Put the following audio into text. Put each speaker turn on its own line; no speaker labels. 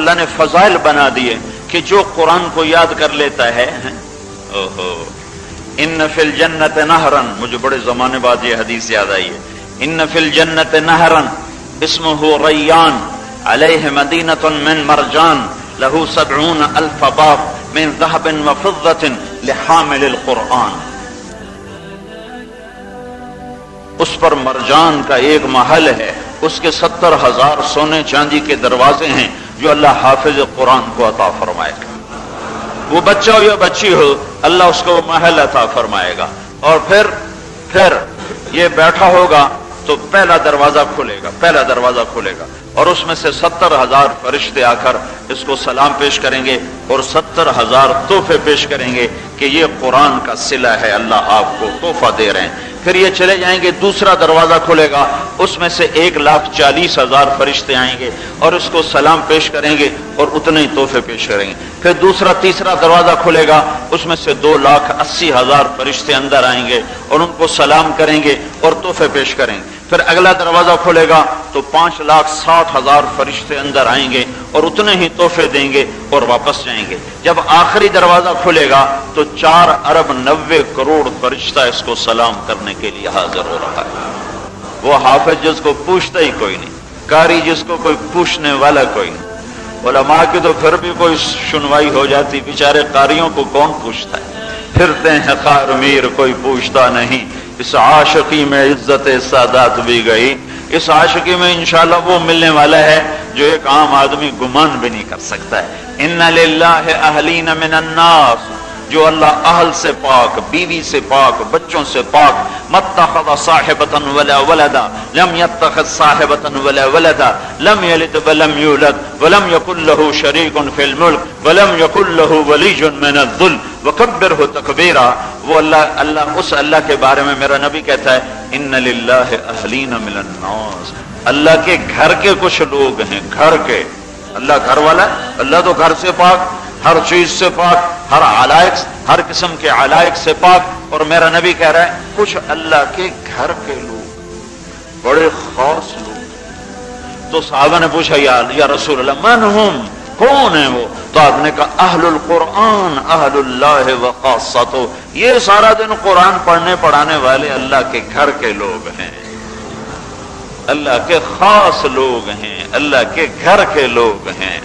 اللہ نے فضائل بنا دیے کہ جو قرآن کو یاد کر لیتا ہے اوہو ان فی الجنت نہرن، مجھے بڑے زمانے بعد یہ حدیث یاد آئی ہے، ان فی الجنت نہرن اسمہ ریان علیہ مدینۃ من مرجان لہ 70,000 باب من ذہب وفضۃ لحامل القرآن، اس پر مرجان کا ایک محل ہے، اس کے 70,000 سونے چاندی کے دروازے ہیں جو اللہ حافظ قرآن کو عطا فرمائے گا، وہ بچہ ہو یا بچی ہو اللہ اس کو محل عطا فرمائے گا، اور پھر یہ بیٹھا ہوگا تو پہلا دروازہ کھلے گا اور اس میں سے 70,000 فرشتے آ کر اس کو سلام پیش کریں گے اور 70,000 تحفے پیش کریں گے کہ یہ قرآن کا صلہ ہے، اللہ آپ کو تحفہ دے رہے ہیں۔ پھر یہ چلے جائیں گے، دوسرا دروازہ کھلے گا، اس میں سے 1,40,000 فرشتے آئیں گے اور اس کو سلام پیش کریں گے اور اتنے ہی تحفے پیش کریں گے۔ پھر دوسرا تیسرا دروازہ کھلے گا، اس میں سے 2,80,000 فرشتے اندر آئیں گے اور ان کو سلام کریں گے اور تحفے پیش کریں گے۔ پھر اگلا دروازہ کھلے گا تو 5,60,000 فرشتے اندر آئیں گے اور اتنے ہی تحفے دیں گے اور واپس جائیں گے۔ جب آخری دروازہ کھلے گا تو 4,90,00,000,000 فرشتہ اس کو سلام کرنے کے لیے حاضر ہو رہا ہے۔ وہ حافظ جس کو پوچھتا ہی کوئی نہیں، قاری جس کو کوئی پوچھنے والا کوئی نہیں، علماء کی تو پھر بھی کوئی سنوائی ہو جاتی، بیچارے قاریوں کو کون پوچھتا ہے، پھرتے ہیں خار میر کوئی پوچھتا نہیں، اس عاشقی میں عزت سادات بھی گئی، اس عاشقی میں انشاءاللہ وہ ملنے والا ہے جو ایک عام آدمی گمان بھی نہیں کر سکتا ہے۔ ان للہ اہلین من الناس، جو اللہ اہل سے پاک، بیوی سے پاک، بچوں سے پاک، متخذ صاحبۃ ولا ولدا لم يتخذ صاحبۃ ولا ولدا لم یلد ولم یولد ولم یکن له شریک فی الملک ولم یکن له ولی من الذل وکبرہ تکبیرا۔ وہ اس اللہ کے بارے میں میرا نبی کہتا ہے ان للہ اہلین من الناس، اللہ کے گھر کے کچھ لوگ ہیں، گھر کے، اللہ گھر والا ہے، اللہ تو گھر سے پاک، ہر چیز سے پاک، ہر علائق، ہر قسم کے علائق سے پاک، اور میرا نبی کہہ رہا ہے کچھ اللہ کے گھر کے لوگ، بڑے خاص لوگ۔ تو صحابہ نے پوچھا یا رسول اللہ من ہم، کون ہیں وہ؟ تو آپ نے کہا اہل القرآن اہل اللہ وخاصتہ، یہ سارا دن قرآن پڑھنے پڑھانے والے اللہ کے گھر کے لوگ ہیں، اللہ کے خاص لوگ ہیں، اللہ کے گھر کے لوگ ہیں۔